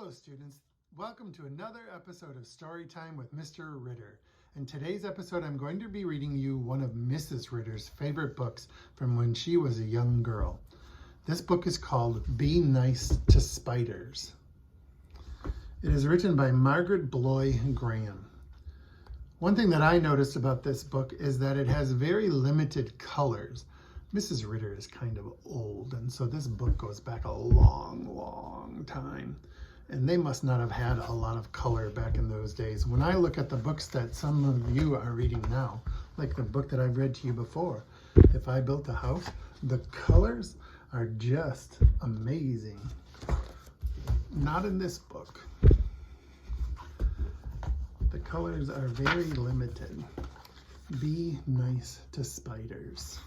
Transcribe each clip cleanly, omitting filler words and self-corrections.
Hello students, welcome to another episode of Storytime with Mr. Ritter. In today's episode I'm going to be reading you one of Mrs. Ritter's favorite books from when she was a young girl. This book is called Be Nice to Spiders. It is written by Margaret Bloy Graham. One thing that I noticed about this book is that it has very limited colors. Mrs. Ritter is kind of old, and so this book goes back a long time. And they must not have had a lot of color back in those days. When I look at the books that some of you are reading now, like the book that I've read to you before, If I Built a House, the colors are just amazing. Not in this book. The colors are very limited. Be nice to spiders.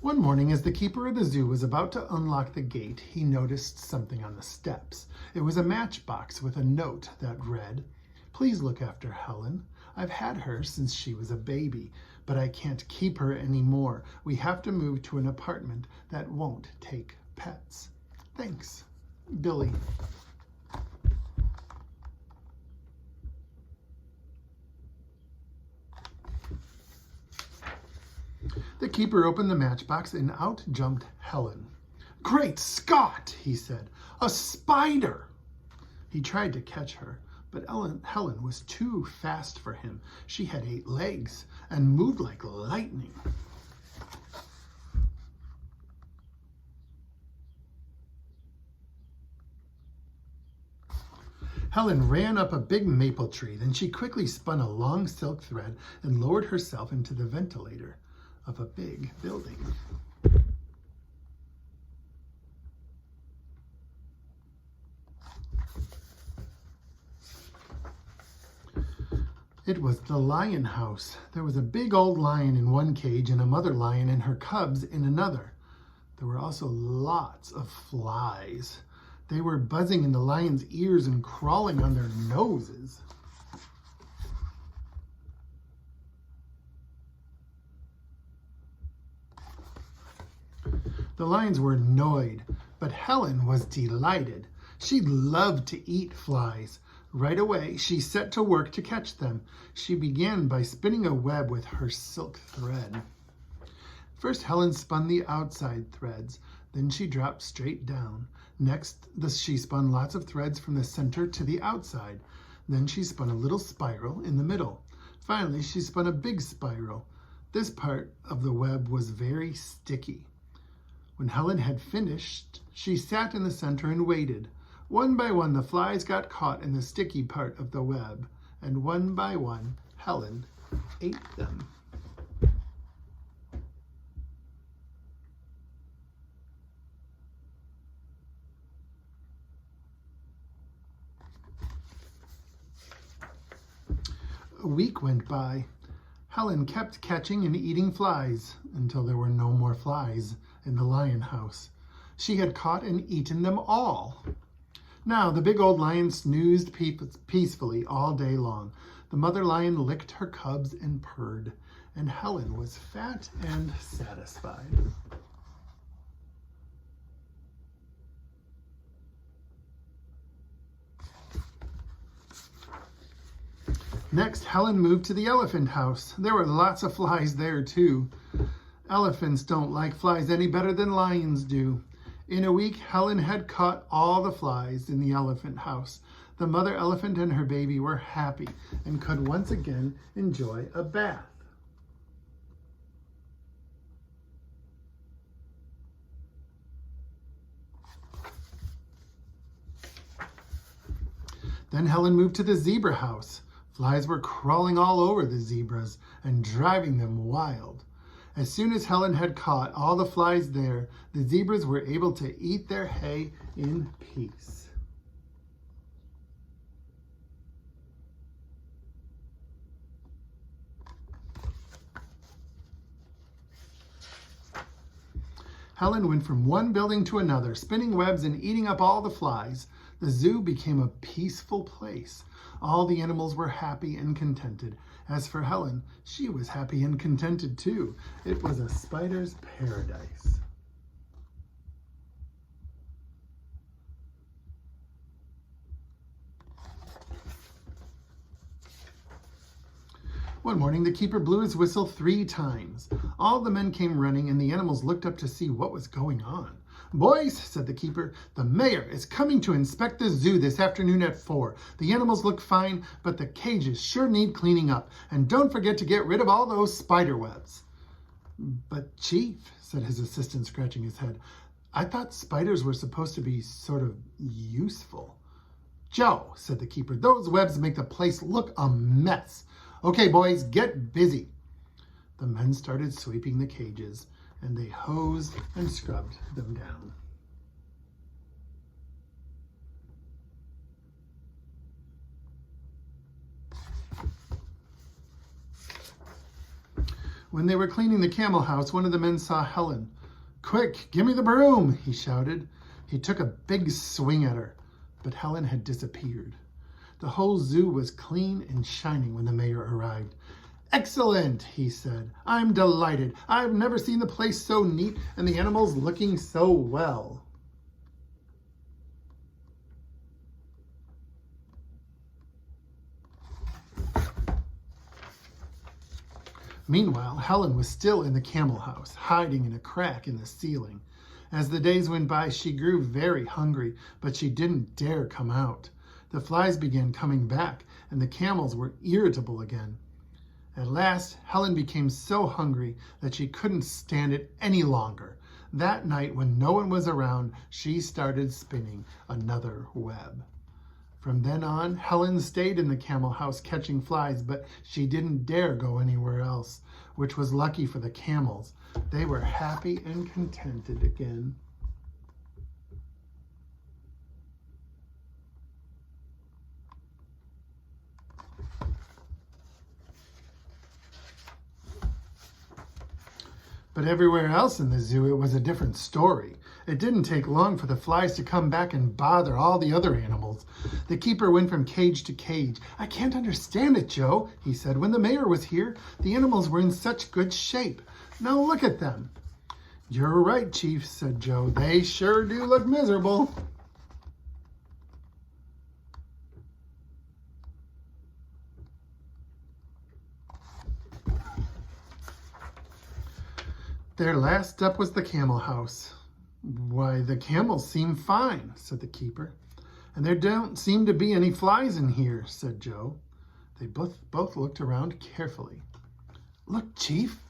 One morning, as the keeper of the zoo was about to unlock the gate, he noticed something on the steps. It was a matchbox with a note that read, "Please look after Helen. I've had her since she was a baby, but I can't keep her anymore. We have to move to an apartment that won't take pets. Thanks, Billy." The keeper opened the matchbox and out jumped Helen. "Great Scott," he said, "a spider!" He tried to catch her, but Helen was too fast for him. She had 8 legs and moved like lightning. Helen ran up a big maple tree. Then she quickly spun a long silk thread and lowered herself into the ventilator of a big building. It was the lion house. There was a big old lion in one cage and a mother lion and her cubs in another. There were also lots of flies. They were buzzing in the lion's ears and crawling on their noses. The lions were annoyed, but Helen was delighted. She loved to eat flies. Right away, she set to work to catch them. She began by spinning a web with her silk thread. First, Helen spun the outside threads. Then she dropped straight down. Next, she spun lots of threads from the center to the outside. Then she spun a little spiral in the middle. Finally, she spun a big spiral. This part of the web was very sticky. When Helen had finished, she sat in the center and waited. One by one, the flies got caught in the sticky part of the web, and one by one, Helen ate them. A week went by. Helen kept catching and eating flies until there were no more flies in the lion house. She had caught and eaten them all. Now the big old lion snoozed peacefully all day long. The mother lion licked her cubs and purred, and Helen was fat and satisfied. Next, Helen moved to the elephant house. There were lots of flies there, too. Elephants don't like flies any better than lions do. In a week, Helen had caught all the flies in the elephant house. The mother elephant and her baby were happy and could once again enjoy a bath. Then Helen moved to the zebra house. Flies were crawling all over the zebras and driving them wild. As soon as Helen had caught all the flies there, the zebras were able to eat their hay in peace. Helen went from one building to another, spinning webs and eating up all the flies. The zoo became a peaceful place. All the animals were happy and contented. As for Helen, she was happy and contented too. It was a spider's paradise. One morning, the keeper blew his whistle 3 times. All the men came running, and the animals looked up to see what was going on. "Boys," said the keeper, "the mayor is coming to inspect the zoo this afternoon at 4. The animals look fine, but the cages sure need cleaning up. And don't forget to get rid of all those spider webs." "But, Chief," said his assistant, scratching his head, "I thought spiders were supposed to be sort of useful." "Joe," said the keeper, "those webs make the place look a mess. Okay, boys, get busy." The men started sweeping the cages, and they hosed and scrubbed them down. When they were cleaning the camel house, one of the men saw Helen. "Quick, give me the broom," he shouted. He took a big swing at her, but Helen had disappeared. The whole zoo was clean and shining when the mayor arrived. "Excellent," he said. "I'm delighted. I've never seen the place so neat and the animals looking so well." Meanwhile, Helen was still in the camel house, hiding in a crack in the ceiling. As the days went by, she grew very hungry, but she didn't dare come out. The flies began coming back, and the camels were irritable again. At last, Helen became so hungry that she couldn't stand it any longer. That night, when no one was around, she started spinning another web. From then on, Helen stayed in the camel house catching flies, but she didn't dare go anywhere else, which was lucky for the camels. They were happy and contented again. But everywhere else in the zoo, it was a different story. It didn't take long for the flies to come back and bother all the other animals. The keeper went from cage to cage. "I can't understand it, Joe," he said. "When the mayor was here, the animals were in such good shape. Now look at them." "You're right, Chief," said Joe. "They sure do look miserable." Their last step was the camel house. "Why, the camels seem fine," said the keeper. "And there don't seem to be any flies in here," said Joe. They both looked around carefully. "Look, Chief,"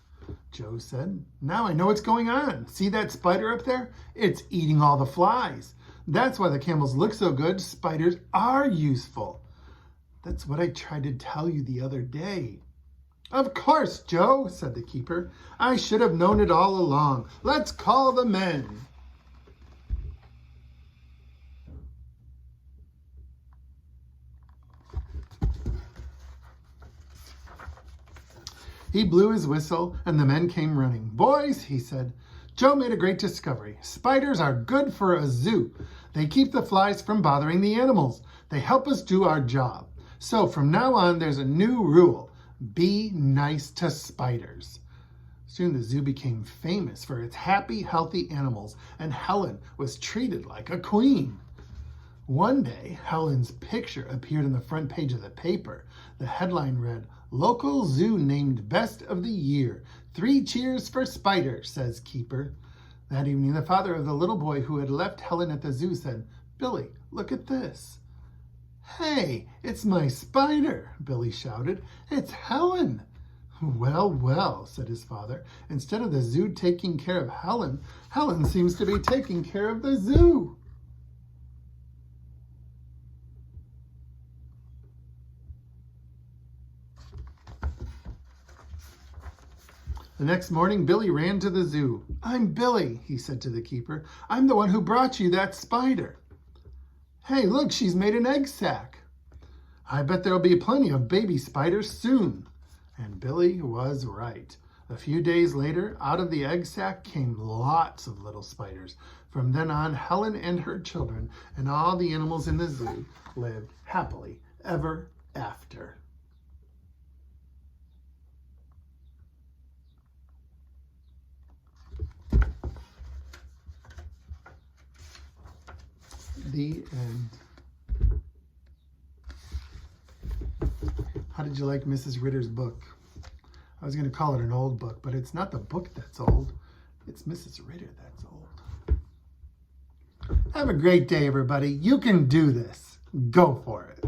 Joe said. "Now I know what's going on. See that spider up there? It's eating all the flies. That's why the camels look so good. Spiders are useful." "That's what I tried to tell you the other day." "Of course, Joe," said the keeper. "I should have known it all along. Let's call the men." He blew his whistle, and the men came running. "Boys," he said, "Joe made a great discovery. Spiders are good for a zoo. They keep the flies from bothering the animals. They help us do our job. So from now on, there's a new rule. Be nice to spiders." Soon the zoo became famous for its happy, healthy animals, and Helen was treated like a queen. One day, Helen's picture appeared on the front page of the paper. The headline read, "Local Zoo Named Best of the Year. 3 cheers for Spider," says keeper. That evening, the father of the little boy who had left Helen at the zoo said, "Billy, look at this." "Hey, it's my spider," Billy shouted. "It's Helen." "Well, well," said his father. "Instead of the zoo taking care of Helen, Helen seems to be taking care of the zoo." The next morning, Billy ran to the zoo. "I'm Billy," he said to the keeper. "I'm the one who brought you that spider." "Hey, look, she's made an egg sac." "I bet there'll be plenty of baby spiders soon." And Billy was right. A few days later, out of the egg sac came lots of little spiders. From then on, Helen and her children and all the animals in the zoo lived happily ever after. The end. How did you like Mrs. Ritter's book? was going to call it an old book, but it's not the book that's old. It's Mrs. Ritter that's old. Have a great day, everybody. You can do this. Go for it.